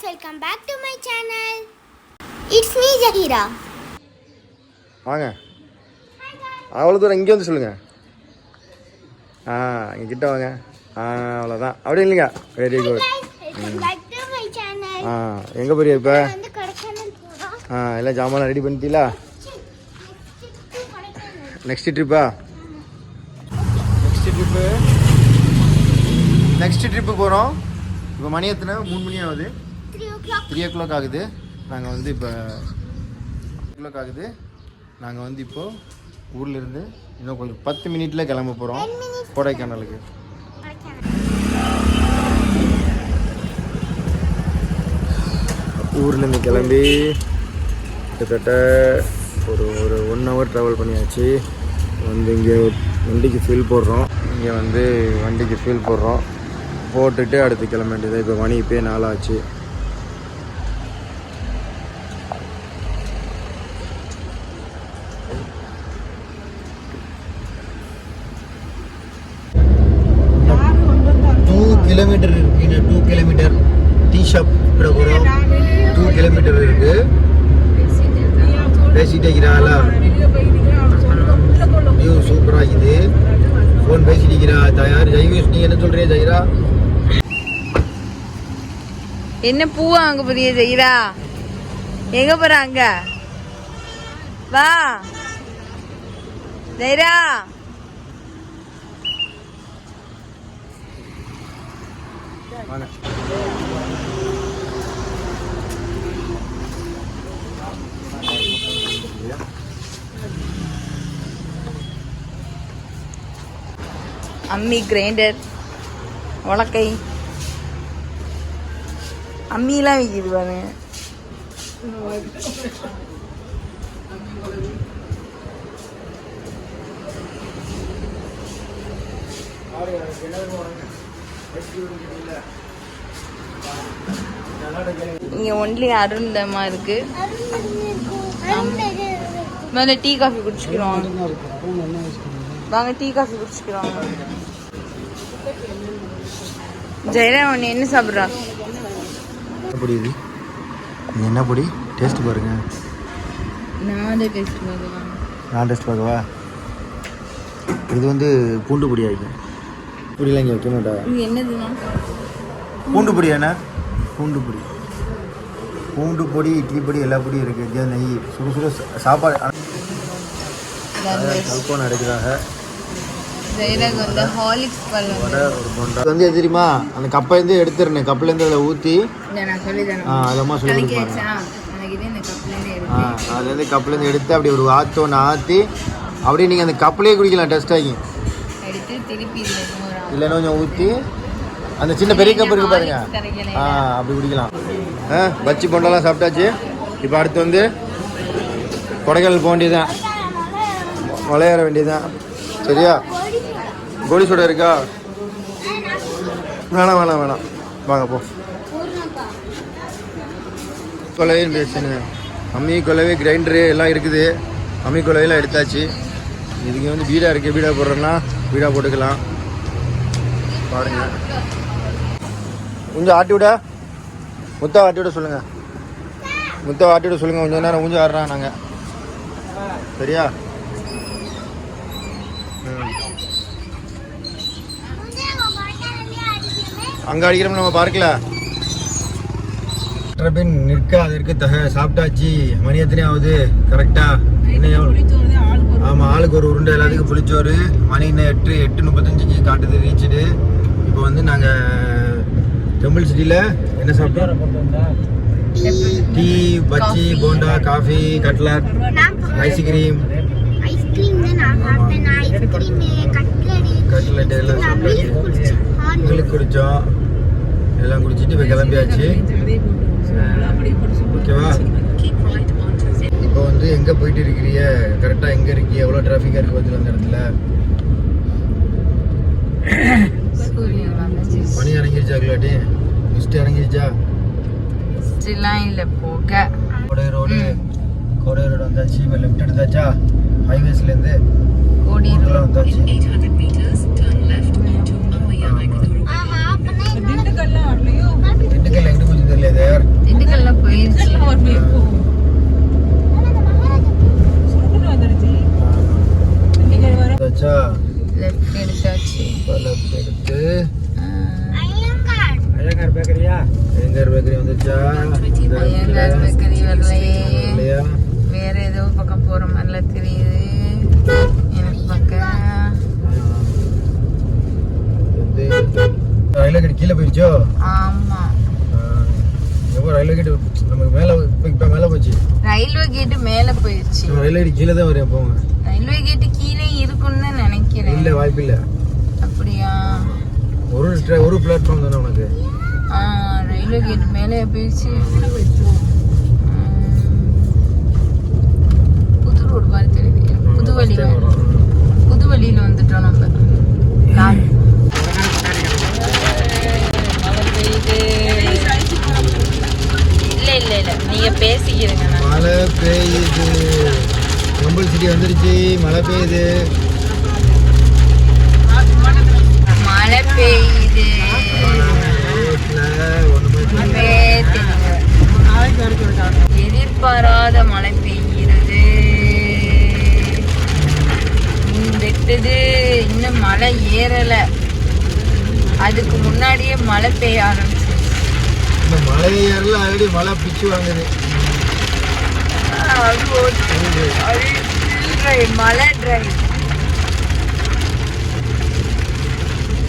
welcome back to my channel. It's me Zahira. வாங்க. அவ்வளவு தூரம் இங்க வந்து சொல்லுங்க. இங்க கிட்ட வாங்க. அவ்வளவுதான். அப்படியே இல்லைங்க. Very good. Welcome back to my channel. எங்க போறீங்க இப்ப? வந்து கொடைக்கானல் போறோம். எல்லாம் ஜாமான் ரெடி பண்ணிட்டீங்களா? நெக்ஸ்ட் ட்ரிப்பா? நெக்ஸ்ட் ட்ரிப்பு போகிறோம். இப்போ மணி எத்தனை? 3 மணி ஆகுது. 3 o'clock ஆகுது. நாங்கள் வந்து இப்போ 3 o'clock ஆகுது. நாங்கள் வந்து இப்போது ஊர்லேருந்து இன்னும் கொஞ்சம் 10 மினிட்ல கிளம்ப போகிறோம் கொடைக்கானலுக்கு. ஊர்லேருந்து கிளம்பி கிட்டத்தட்ட ஒரு 1 hour ட்ராவல் பண்ணியாச்சு. வந்து இங்கே வண்டிக்கு ஃபில் போடுறோம். இங்கே வந்து வண்டிக்கு ஃபில் போடுறோம். போட்டுட்டு அடுத்து கிளம்ப வேண்டியது. இப்போ மணி இப்போயே 4 ஆச்சு. கிலோமீட்டர் இருக்கு. 2 கிலோமீட்டர் டீ ஷாப் கூட போகிறோம். 2 கிலோமீட்டர் இருக்கு. பேசிட்டே இருக்கிறாங்களா? வியூ சூப்பராக இருக்குது. ஃபோன் பேசிட்டு இருக்கிறா தயார். ஜெய்வேஷ் நீ என்ன சொல்றியா ஜெயிரா? என்ன பூவா அங்க போறிய ஜெயிரா? எங்க போறாங்க? வா ஜெயிரா. அம்மி, கிரைண்டர், உலக்கை, அம்மிலாம் விற்கிது பாருங்க. இங்க ஒன்லி அருண் தமா இருக்கு. மேல டீ காஃபி குடிச்சுக்கிறோம். வாங்க டீ காஃபி குடிச்சுக்கிறோம். ஜெயரா ஒன்று என்ன சாப்பிட்றா? பொடி இது என்ன பொடி? டேஸ்ட் பாருங்க. நான் டேஸ்ட் பார்க்கலாம். நான் டேஸ்ட் பார்க்கவா? இது வந்து பூண்டு பொடி ஆகிடும். பொடியெலாம் இங்கே வைக்க மாட்டா. இது என்னதுன்னா பூண்டு பொடி. என்ன பூண்டு பொடி? பூண்டு பொடி, இட்லி பொடி, எல்லா பொடியும் இருக்குது. நெய் சுடு சுடு சாப்பாடு கல்போன் அடைக்கிறாங்க. வந்து எது தெரியுமா? அந்த கப்பைலேருந்து எடுத்துருந்தேன். கப்பிலேருந்து அதில் ஊற்றி அதமா சொல்லி அதுலேருந்து கப்பிலேருந்து எடுத்து அப்படி ஒரு ஆற்று ஒன்று ஆற்றி அப்படியே நீங்கள் அந்த கப்பிலே குடிக்கலாம். டெஸ்ட் ஆகி இல்லைன்னா கொஞ்சம் ஊற்றி அந்த சின்ன பெரிய கப்பு இருக்குது பாருங்க. அப்படி குடிக்கலாம். பச்சி பொண்டெல்லாம் சாப்பிட்டாச்சு. இப்போ அடுத்து வந்து கொடைக்கானல் போக வேண்டியதுதான். விளையாட வேண்டியதுதான். சரியா? கோலி சோடா இருக்கா? வேணாம் வேணாம் வேணாம். வாங்க போ. கொலவைன்னு பேசுங்க. அம்மி, கொலவை, கிரைண்டரு எல்லாம் இருக்குது. அம்மி கொலவையெல்லாம் எடுத்தாச்சு. இதுக்கு வந்து பீடா இருக்குது. பீடா போடுறோன்னா பீடா போட்டுக்கலாம். பாருங்க. கொஞ்சம் ஆட்டி விட முத்தா ஆட்டி விட சொல்லுங்கள். முத்தா ஆட்டி விட சொல்லுங்கள். கொஞ்சம் நேரம் கொஞ்சம் ஆடுறான் நாங்கள். சரியா? அங்கே அடிக்கிறோம் நம்ம பார்க்கல. பின் நிற்காது இருக்க சாப்பிட்டாச்சு. மணி எத்தனை ஆகுது கரெக்டாக? ஆமாம், ஆளுக்கு ஒரு உருண்டை. எல்லாத்துக்கும் புளிச்சோறு. மணி இன்னும் 8:35 காட்டுது ரீச்சுடு. இப்போ வந்து நாங்கள் டெம்பிள் சிட்டியில் என்ன சாப்பிட்டோம்? டீ, பச்சி, bonda, coffee, cutlet, ice cream, cutlet எல்லாம் சாப்பிட்டாச்சு. மில்க் குடித்தோம். எல்லாம் குடிச்சிட்டு இப்போ கிளம்பியாச்சு. ஓகேவா? இப்போ வந்து எங்கே போயிட்டு இருக்கிறீங்க? கரெக்டாக எங்கே இருக்கீங்க? எவ்வளோ டிராஃபிக்காக இருக்குது பார்த்து அந்த இடத்துல? பனி இறங்கிருச்சா? கிளாட்டி மிஸ்ட் இறங்கிருச்சா? இல்லை போக கோடை ரோடு வந்தாச்சு. இப்போ லெஃப்ட் எடுத்தாச்சா? ஹைவேஸ்லேருந்து கோடியெல்லாம் வந்தாச்சு. திண்டுக்கல் எங்கே கொஞ்சம் தெரியல. ஐயங்கார் பேக்கரி வந்துச்சா? ஐயங்கார் பேக்கரி வரலையே. இல்லையா? வேற ஏதோ பக்கம் போற மாதிரிலாம் தெரியுது எனக்கு பக்கம். ரயில்வே கேட் கீழே போயிடுச்சோ? ஆமா, எப்போ ரயில்வே கேட் நமக்கு மேலே இப்போ மேலே போச்சு. ரயில்வே கேட்டு மேல போயிடுச்சு. ரயில்வே கேட் கீழே தான் வரும் போங்க. ரயில்வே கேட்டு கீழே இருக்குன்னு தான் நினைக்கிறேன். இல்லை, வாய்ப்பு இல்லை. அப்படியா? ஒரு பிளாட்ஃபார்ம் தானே உனக்கு. ரயில்வே கேட் மேலே போயிடுச்சு. புது ரோடு மாதிரி தெரியுது. புது வழியில வந்துட்டோம் நம்ம. மழை பெய்யுது. இல்ல நீங்க பேசிக்கிறீங்க. மழை பெய்யுது. கம்பல் சிட்டி வந்துருச்சு. மழை பெய்யுது. மழை பெய்யுது. எதிர்பாராத மழை பெய்கிறது. வெட்டுது. இன்னும் மழை ஏறல. அதுக்கு முன்னாடியே மழை பெய்ய ஆரம்பிச்சு. மழை ஏறல, ஆல்ரெடி மழை பிச்சு வாங்குது. மழை டிரை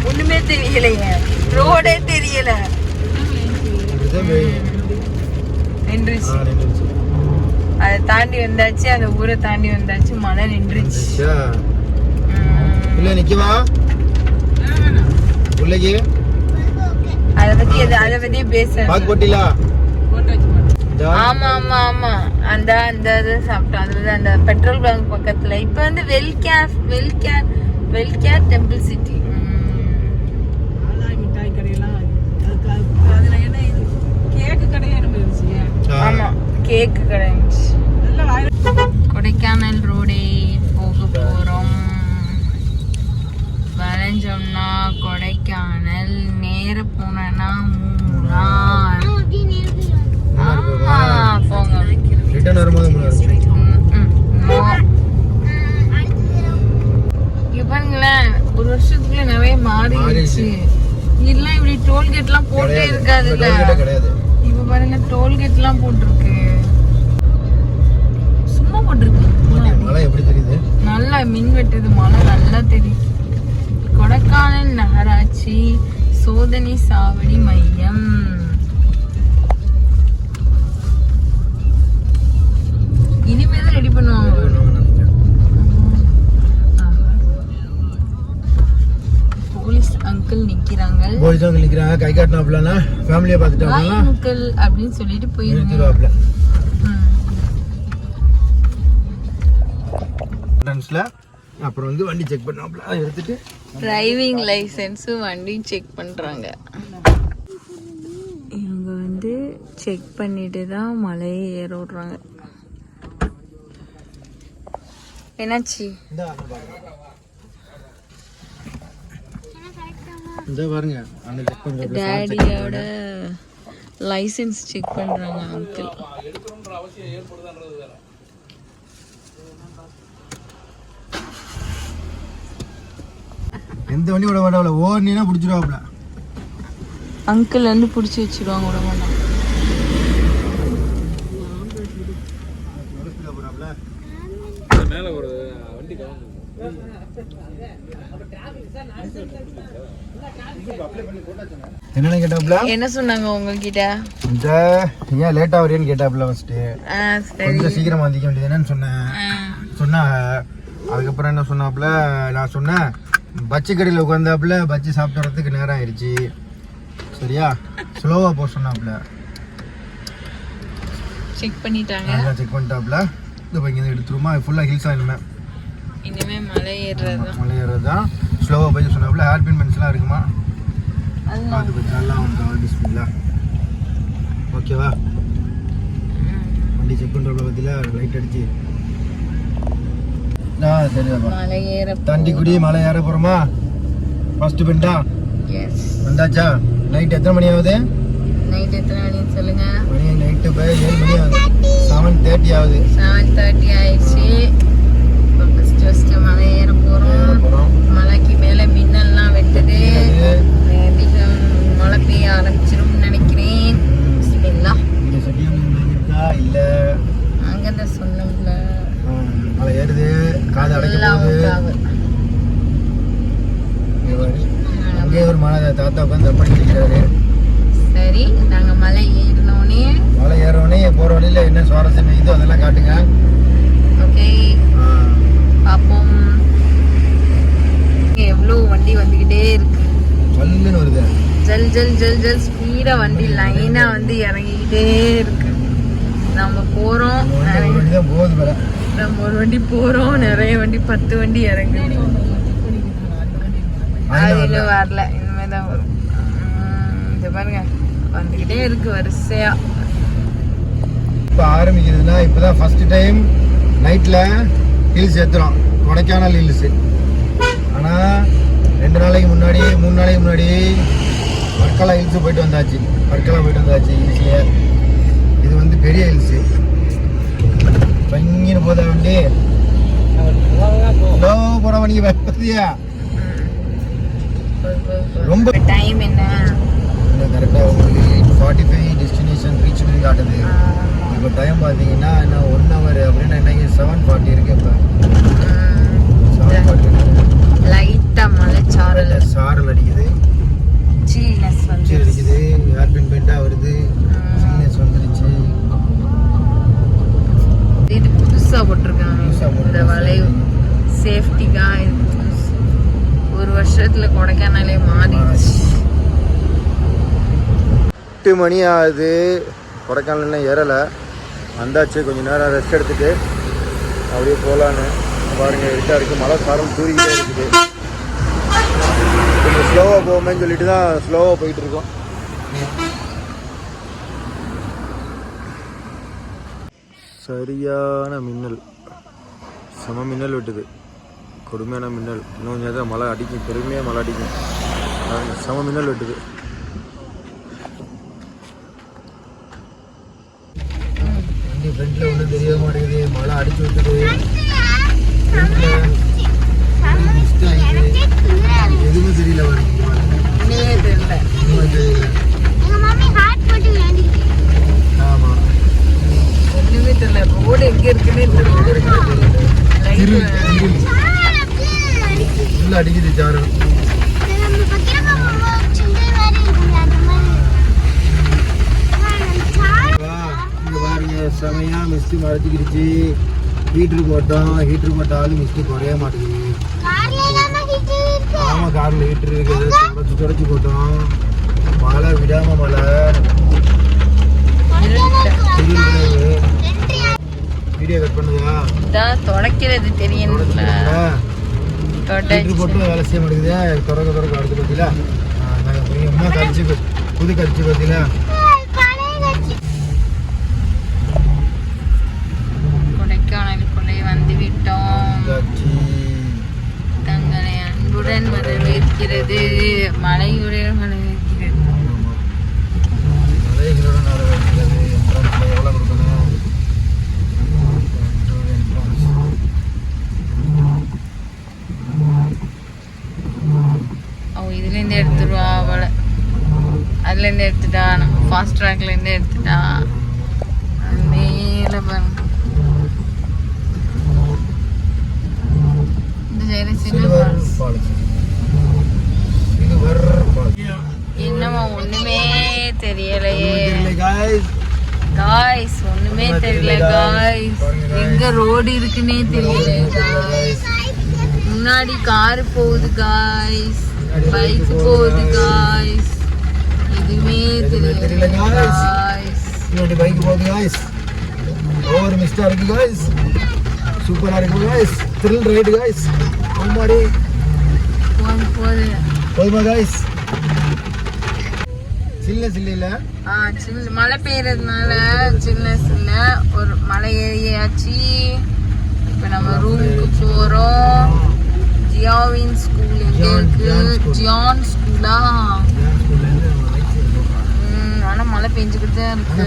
ஒண்ணுமே தெரியலையே. ரோடே தெரியல. நின்றுச்சு. அதை தாண்டி வந்தாச்சு. அந்த ஊரை தாண்டி வந்தாச்சு. மழை நின்றுச்சு. இல்ல நிக்கவா உள்ளே. அதை பத்தி பேச. ஆமா ஆமா ஆமா, அந்த இது சாப்பிட்டோம். அதுல அந்த பெட்ரோல் பங்க் பக்கத்துல. இப்ப வந்து வெல்கேர் டெம்பிள் சிட்டி. ஆமா, கேக்கு கடை. கொடைக்கானல் ரோடே போக போறோம். வளைஞ்சோம்னா கொடைக்கானல், நேர போனா மூணார். போங்க. பாருங்களேன், ஒரு வருஷத்துக்குள்ள நிறைய மாறிடுச்சு. இதெல்லாம் இப்படி டோல்கேட் எல்லாம் போட்டே இருக்காதுல்ல. இப்ப பாருங்க, டோல்கேட் எல்லாம் போட்டிருக்கு. சும்மா போட்டிருக்கு. மழை எப்படி தெரியுது? நல்லா மின் வெட்டுது. மழை நல்லா தெரியுது. கொடைக்கானல் நகராட்சி சோதனை சாவடி மையம். இனிமேதான் ரெடி பண்ணுவாங்க. போலீஸ் அங்கிள் நிக்கிறாங்க. கை காட்டினாப்லனா ஃபேமிலியை பார்த்துட்டாங்க. அங்கிள் அப்படின்னு சொல்லிட்டு போயிருக்காப்ல. அப்புறம் வந்து வண்டி செக் பண்ணாப்ல. எடுத்துட்டு டிரைவிங் லைசென்ஸும் வண்டியும் செக் பண்றாங்க. இவங்க வந்து செக் பண்ணிட்டு தான் மலையை ஏற விடுறாங்க. என்னாச்சு? பாருங்க, டாடியோட லைசென்ஸ் செக் பண்றாங்க அங்கிள். எந்த வண்டி விட மாட்டாப்ல. ஓடுனா பிடிச்சிருவாப்ல. அங்கிள் வந்து பிடிச்சி வச்சிருவாங்க, விட மாட்டாங்க. என்னன்னு கேட்டாப்ல? என்ன சொன்னாங்க உங்ககிட்ட? இந்த ஏன் லேட்டா வரேன்னு கேட்டாப்ல. ஃபர்ஸ்ட் கொஞ்சம் சீக்கிரமா வந்திக்க வேண்டியது என்னன்னு சொன்னா. அதுக்கப்புறம் என்ன சொன்னாப்ல, நான் சொன்னேன் பச்சி கடையில் உட்காந்தாப்புல. பச்சி சாப்பிட்டு வரதுக்கு நேரம் ஆயிடுச்சு. சரியா, ஸ்லோவா போக சொன்னாப்புல. செக் பண்ணிட்டாங்க. செக் பண்ணிட்டாப்புல. இந்த இங்கே எடுத்துருமா, ஃபுல்லாக ஹில்ஸ் ஆயிடுமே. இனிமே மலை ஏறுறது தான். ஸ்லோவாக போய் சொன்னாப்புல. ஹேர்பின் பென்ஸ்லாம் இருக்குமா, பார்த்து போய் நல்லா வந்து பிஸ்மில்லா. ஓகேவா? வண்டி செக் பண்ணுறப்ப பற்றில லைட் அடிச்சு தண்டிக்குடி மலை ஏற போறோமா? ஃபர்ஸ்ட் பெண்டா வந்தாச்சா? நைட் எத்தனை மணி ஆகுது? நைட் எத்தனை மணி சொல்லுங்க. மணி நைட்டு போய் 7 மணி ஆகுது. 7:30 ஆகுது. 7:30 ஆயிடுச்சு. ஃபர்ஸ்ட் மலை ஏற போறோம். மலைக்கு மேல மின்னல்லாம் வெட்டுது. மழை பெய்ய ஆரம்பிச்சிரும்னு நினைக்கிறேன். பிஸ்மில்லாஹ். இங்கே சரியான இருக்கா இல்லை அங்கதான் சொன்னோம்ல மழை ஏறுது, காது அடைக்க போகுது. அங்கே ஒரு மழை தாத்தா உட்காந்து தப்படி இருக்கிறாரு. சரி, நாங்க மலை ஏறினோடனே போற வழியில என்ன சுவாரஸ்யம் இதோ அதெல்லாம் காட்டுங்க. ஓகே, பாப்போம். எவ்வளோ வண்டி வந்துகிட்டே இருக்கு, பல்லுன்னு வருது. ஜல் ஜல் ஜல் ஜல் ஸ்பீடா வண்டி லைனா வந்து இறங்கிக்கிட்டே இருக்கு. நம்ம போறோம், போகுது. நம்ம ஒரு வண்டி போறோம், நிறைய வண்டி 10 வண்டி இறங்குது. அதுல வரல, இனிமேதான் வரும். இந்த பாருங்க வந்துகிட்டே இருக்கு வரிசையா. இப்போ ஆரம்பிக்கிறதுனா இப்போதான் ஃபர்ஸ்ட் டைம் நைட்ல ஹில்ஸ் ஏற்றுறோம், கொடைக்கானல் ஹில்ஸ். ஆனால் 2 நாளைக்கு முன்னாடி 3 நாளைக்கு முன்னாடி வர்க்கலா ஹில்ஸ் போயிட்டு வந்தாச்சு. ஹில்ஸ்ல இது வந்து பெரிய ஹில்ஸ். பங்கின்னு போதா வண்டி போட வண்டி பார்த்தியா? ரொம்ப டைம் என்ன கரெக்டாக உங்களுக்கு 8:45 டெஸ்டினேஷன் ரீச் பண்ணி காட்டுது. இப்போ டைம் பார்த்தீங்கன்னா என்ன 1 hour அப்படின்னா இன்னைக்கு 7:40 இருக்கு. இப்போ 7:40 லைட்டா மழை சாரல் அடிக்குது, சில்னஸ் வந்து அடிக்குது, ஏர்பின் பெண்டா வருது, சில்னஸ் வந்துருச்சு. இது புதுசா போட்டிருக்காங்க இந்த வளைவு, சேஃப்டிக்கா. ஒரு வருஷத்துல கொடைக்கானலே மாறிடுச்சு. 8 மணி ஆகுது, கொடைக்கானல் ஏறலை. வந்தாச்சு, கொஞ்சம் நேரம் ரெஸ்ட் எடுத்துட்டு அப்படியே போகலான்னு பாருங்கள். இருட்டாக இருக்குது, மழை சாரம் தூரிக்கிட்டே இருக்குது. கொஞ்சம் ஸ்லோவாக போவோமேன்னு சொல்லிட்டு தான் ஸ்லோவாக போயிட்டுருக்கோம். சரியான மின்னல், செம மின்னல் விட்டுது, கொடுமையான மின்னல். இன்னும் கொஞ்சம் தான் மழை அடிக்கும், பெருமையாக மழை அடிக்கும். செம மின்னல் விட்டுது. வண்டி ஃப்ரெண்டில் ஒன்றும் தெரிய மாட்டேங்குது, மழை அடிச்சு விட்டுது. மிஸ்ட் ஆகிடுது, எதுவுமே தெரியல. ஆமாம், ஒண்ணுமே தெரியல, ரோடு எங்க இருக்குன்னே தெரியல. அடிக்குது சாரம். செமையா மிஸ்ட் மறைச்சிக்கிடுச்சு. ஹீட்ரு போட்டாலும் மிஸ்ட் குறைய மாட்டேங்குது. ஆமாம், காரில் ஹீட்ரு இருக்குது, தொடச்சி போட்டோம். மழை விடாம மழை. வீடியோ கட் பண்ணுதா? தொடக்கிறது தெரியும், போட்டு வேலை செய்ய மாட்டேங்குது. தொடக்க அடுத்து பார்த்தீங்களா, அம்மா கடிச்சு புது கடிச்சு பார்த்தீங்களா. கொடைக்கானலுக்குள்ளே வந்து விட்டோம். தங்களை அன்புடன் வரவேற்கிறது மலையுடன் வரவேற்கிறது. மலைகளுடன் வரவேற்கிறது. எவ்வளோ கொடுக்கணும்? இதுலேருந்து எடுத்துருவா அவளை, அதுலேருந்து எடுத்துட்டா, நம்ம ஃபாஸ்ட் ட்ராக்லேருந்து எடுத்துட்டா. மேலே பாருங்க, இந்த சைடு என்னமா ஒண்ணுமே தெரியலையே காய்ஸ், ஒண்ணுமே தெரியல காய்ஸ். எங்க ரோடு இருக்குன்னே தெரியல காய்ஸ். முன்னாடி கார் போகுது காய்ஸ், பைக் போகுது காய்ஸ், எதுவுமே தெரியல காய்ஸ். பைக் போகுது காய்ஸ், ஓவர் மிஸ்டா இருக்கு காய்ஸ், சூப்பரா இருக்கு காய்ஸ், த்ரில் ரைடு காய்ஸ். முன்னாடி போதுமா காய்ஸ்? சில்னஸ் இல்ல, மழை பெய்யறதுனால சில்னஸ் இல்ல. ஒரு மலை ஏறியாச்சு. இப்ப நம்ம ரூமுக்கு போறோம். ஜியாவின் ஸ்கூல் எங்க இருக்கு? ஜியான் ஸ்கூலா? ஆனா மழை பெஞ்சுக்கிட்டு தான் இருக்கு.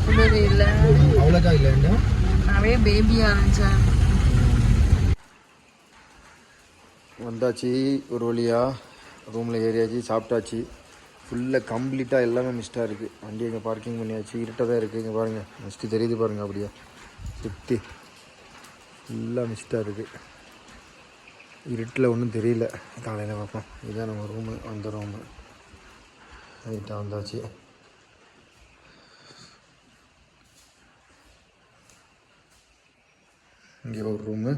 குளிர் இல்ல, அவ்வளோக்கா இல்ல, நிறைய பேபியா இருந்துச்சு. வந்தாச்சு, ஒரு வழியா ரூமில் ஏறியாச்சு, சாப்பிட்டாச்சு. ஃபுல்லாக கம்ப்ளீட்டாக எல்லாமே மிஸ்டாக இருக்குது. வண்டி இங்கே பார்க்கிங் பண்ணியாச்சு. இருட்டாக தான் இருக்குது. இங்கே பாருங்கள் மிஸ்ட்டு தெரியுது பாருங்கள். அப்படியே சுற்றி ஃபுல்லாக மிஸ்டாக இருக்குது. இருட்டில் ஒன்றும் தெரியல. காலையில் பார்ப்போம். இதுதான் நம்ம ரூமு. அந்த ரூமு ரைட்டாக வந்தாச்சு. இங்கே ஒரு ரூமு,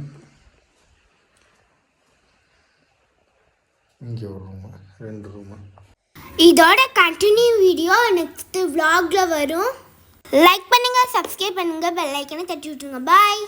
இங்கே ஒரு ரூமு, 2 ரூமு. இதோட கண்டினியூ வீடியோ நெக்ஸ்ட் vlogல வரும். லைக் பண்ணுங்க, சப்ஸ்கிரைப் பண்ணுங்க, பெல் ஐக்கனை தட்டி விட்டுருங்க. பாய்.